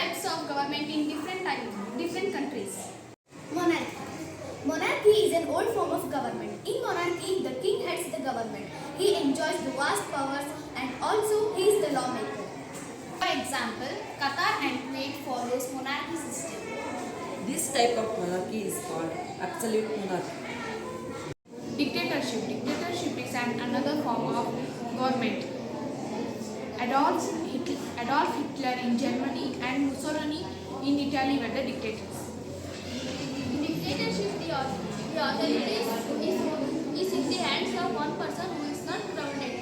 types of government in different countries. Monarchy. Monarchy is an old form of government. In monarchy, the king heads the government. He enjoys the vast powers and also he is the lawmaker. For example, Qatar and Kuwait follows monarchy system. This type of monarchy is called absolute monarchy. Dictatorship. Dictatorship is another form of government. Adolf Hitler in Germany and Mussolini in Italy were the dictators. In dictatorship, the authority is in the hands of one person who is not prominent.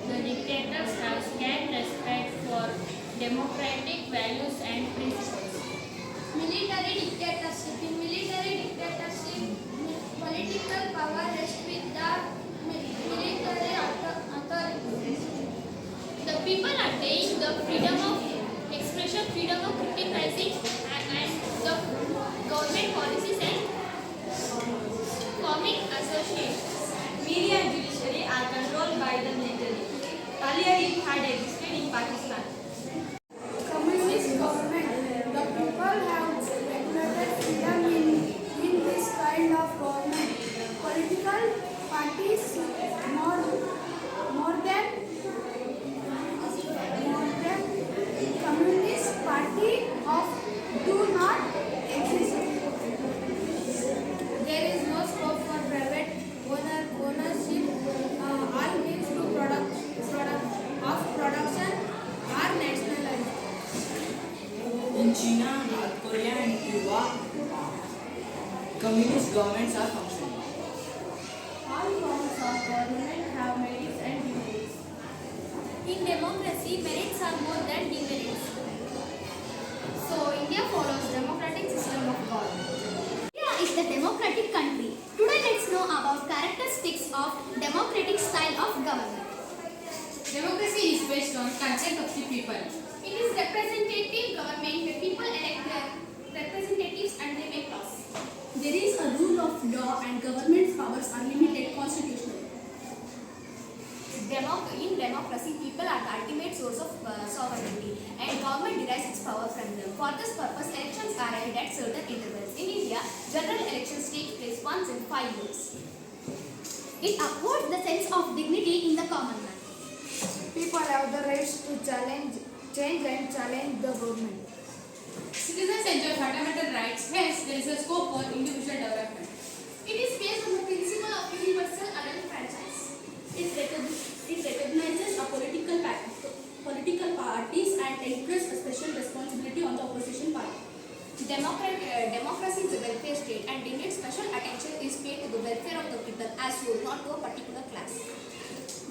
The dictators have scant respect for democratic values and principles. Military dictatorship. In military dictatorship, political power rests with the military authority. The people attain the freedom of expression, freedom of criticizing, and the government policies and forming associations. Media and judiciary are controlled by the military. Earlier it had existed in Pakistan. Communist government. The people have regulated freedom in this kind of government. Political parties more than Communist Party do not exist. There is no scope for private ownership. All means to production are nationalized. In China, North Korea and Cuba, communist governments are functioning. All forms of government have merits and demerits. In democracy, merits are more than demerits. So India follows democratic system of government. India is the democratic country. Today let's know about characteristics of democratic style of government. Democracy is based on consent of the people. It is representative government where people elect their representatives and they make laws. There is a rule of law and government's powers are limited constitutionally. In democracy, people are the ultimate source of sovereignty and government derives its power from them. For this purpose, elections are held at certain intervals. In India, general elections take place once in 5 years. It upholds the sense of dignity in the common man. People have the rights to change and challenge the government. Citizens enjoy fundamental rights, hence there is a scope for individual development. It is based on the principle of universal adult franchise. It recognizes a political parties and encourages a special responsibility on the opposition party. Democracy is a welfare state and in it special attention is paid to the welfare of the people as whole, not to a particular class.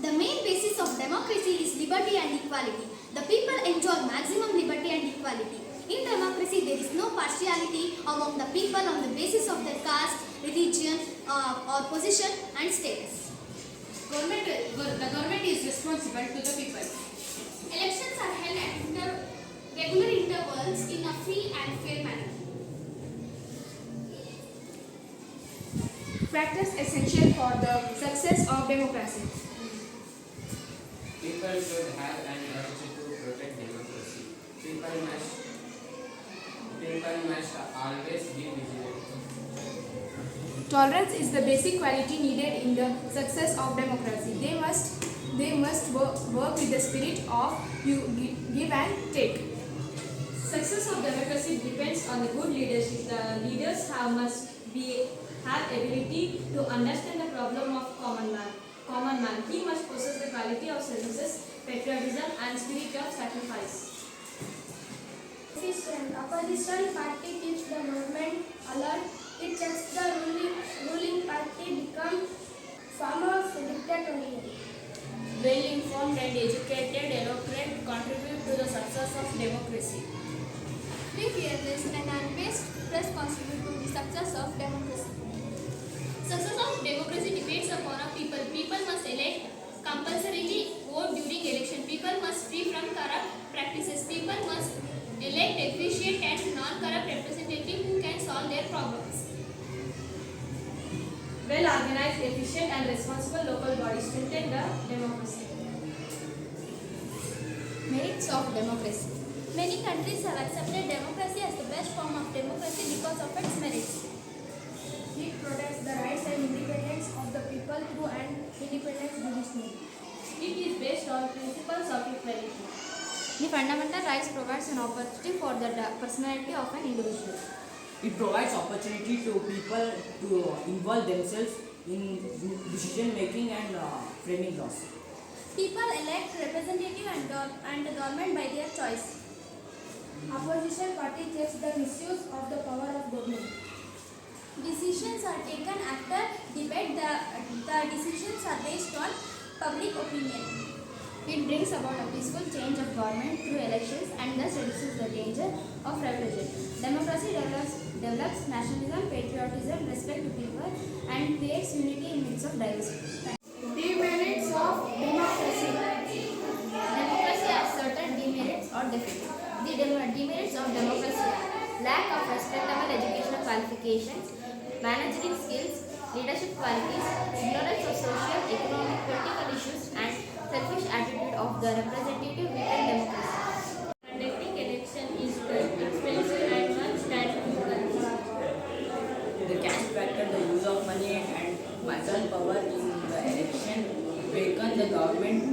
The main basis of democracy is liberty and equality. The people enjoy maximum liberty and equality. In democracy, there is no partiality among the people on the basis of their caste, religion, or position and status. The government is responsible to the people. Elections are held at regular intervals in a free and fair manner. Factors essential for the success of democracy. People should have an urge to protect democracy. People must always be vigilant. Tolerance is the basic quality needed in the success of democracy. They must work with the spirit of give and take. Success of democracy depends on the good leadership. The leaders have ability to understand the problem of common man. He must possess the quality of services, patriotism and spirit of sacrifice. Opposition party keeps the movement alert. It checks the ruling party become form of dictatorial. Well-informed and educated electorate contribute to the success of democracy. Free, fearless and unbiased press contribute to the success of democracy. Success of democracy depends upon a people. People must elect compulsorily vote during election. People must free from corrupt practices. People must elect efficient and non-corrupt representatives who can solve their problems. Well-organized, efficient and responsible local bodies strengthen the democracy. Merits of democracy. Many countries have accepted democracy as the best form of democracy because of its merits. It protects the rights and independence of the people through an independent judiciary. It is based on principles of equality. The fundamental rights provides an opportunity for the personality of an individual. It provides opportunity to people to involve themselves in decision making and framing laws. People elect representative and the government by their choice. Opposition party checks the misuse of the power of government. Decisions are taken after debate. The decisions are based on public opinion. It brings about a peaceful change of government through elections and thus reduces the danger of revolution. Democracy develops nationalism, patriotism, respect to people, and creates unity in midst of diversity. Demerits of democracy. Democracy has certain demerits or defects. The demerits of democracy are lack of respectable educational qualifications, managerial skills, leadership qualities, ignorance of social, economic, political issues, and selfish attitude of the representative within democracy. Conducting election is expensive and much time consuming. The cash factor, the use of money and muscle power in the election weaken the government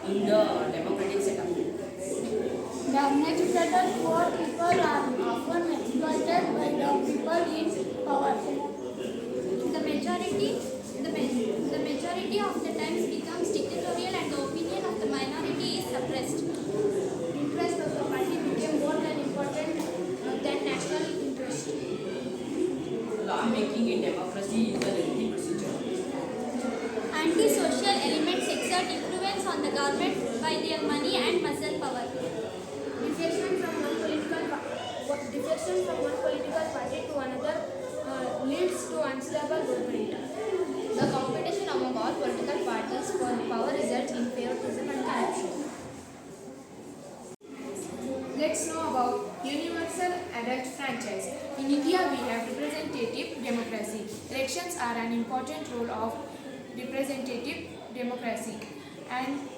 in the democratic setup. The uneducated poor people are often exploited by the people in power. The majority of the times becomes dictatorial and the opinion of the minority is suppressed. Interest of the party became more than important than national interest. Law-making in democracy is a lengthy procedure. Anti-social elements exert influence on the government by their money and muscle power. Defection from one political party to another leads to unstable government. The competition among all political parties for power results in favoritism and corruption. Let's know about universal adult franchise. In India, we have representative democracy. Elections are an important role of representative democracy, and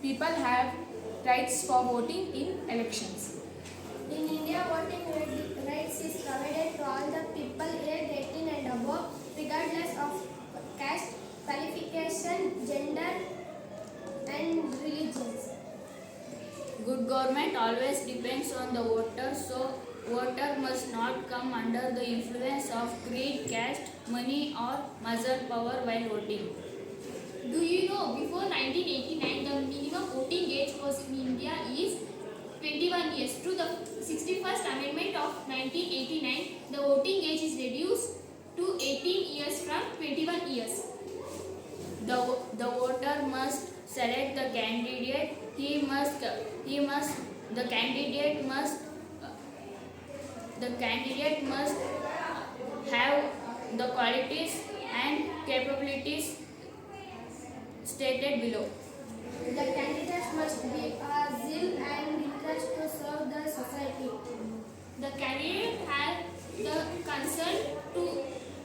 people have rights for voting in elections. In India, voting rights is provided to all the people aged 18 and above, regardless of caste, qualification, gender, and religions. Good government always depends on the voter, so voter must not come under the influence of greed, caste, money or muscle power while voting. Do you know before 1989 the minimum voting age was in India is 21 years. Through the 61st Amendment of 1989, the voting age is reduced to 18 years from 21 years. The voter must select the candidate. The candidate must have the qualities and capabilities stated below. The candidates must be zeal and interest to serve the society. The candidate has the concern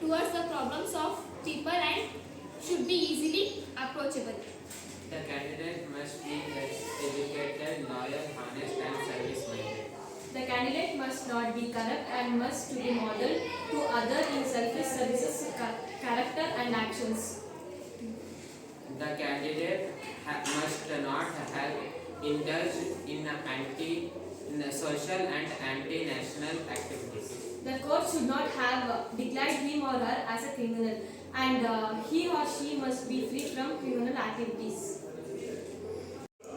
towards the problems of people and should be easily approachable. The candidate must be educated, loyal, honest and service-minded. The candidate must not be corrupt and must be model to other in selfish services, character and actions. The candidate must not have indulged in social and anti-national activities. The court should not have declared him or her as a criminal, and he or she must be free from criminal activities.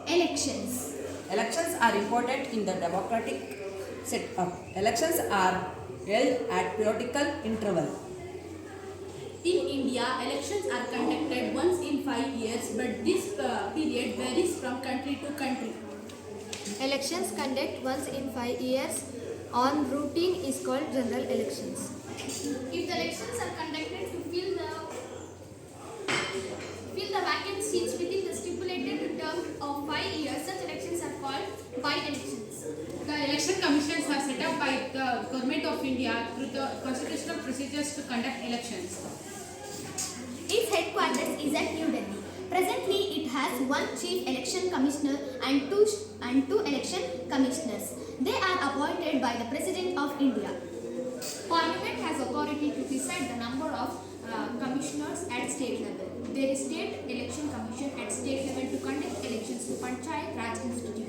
Elections. Elections are important in the democratic setup. Elections are held at periodical interval. In India, elections are conducted once in 5 years, but this period varies from country to country. Elections conducted once in 5 years on routine is called general elections. If the elections are conducted to fill the vacant seats within the stipulated term of 5 years, such elections are called by-elections. The election commissions are set up by the Government of India through the constitutional procedures to conduct elections. Its headquarters is at New Delhi. Presently, it has one chief election commissioner and two election commissioners. They are appointed by the President of India. Parliament has authority to decide the number of commissioners at state level. There is State Election Commission at state level to conduct elections to Panchayat Raj institutions.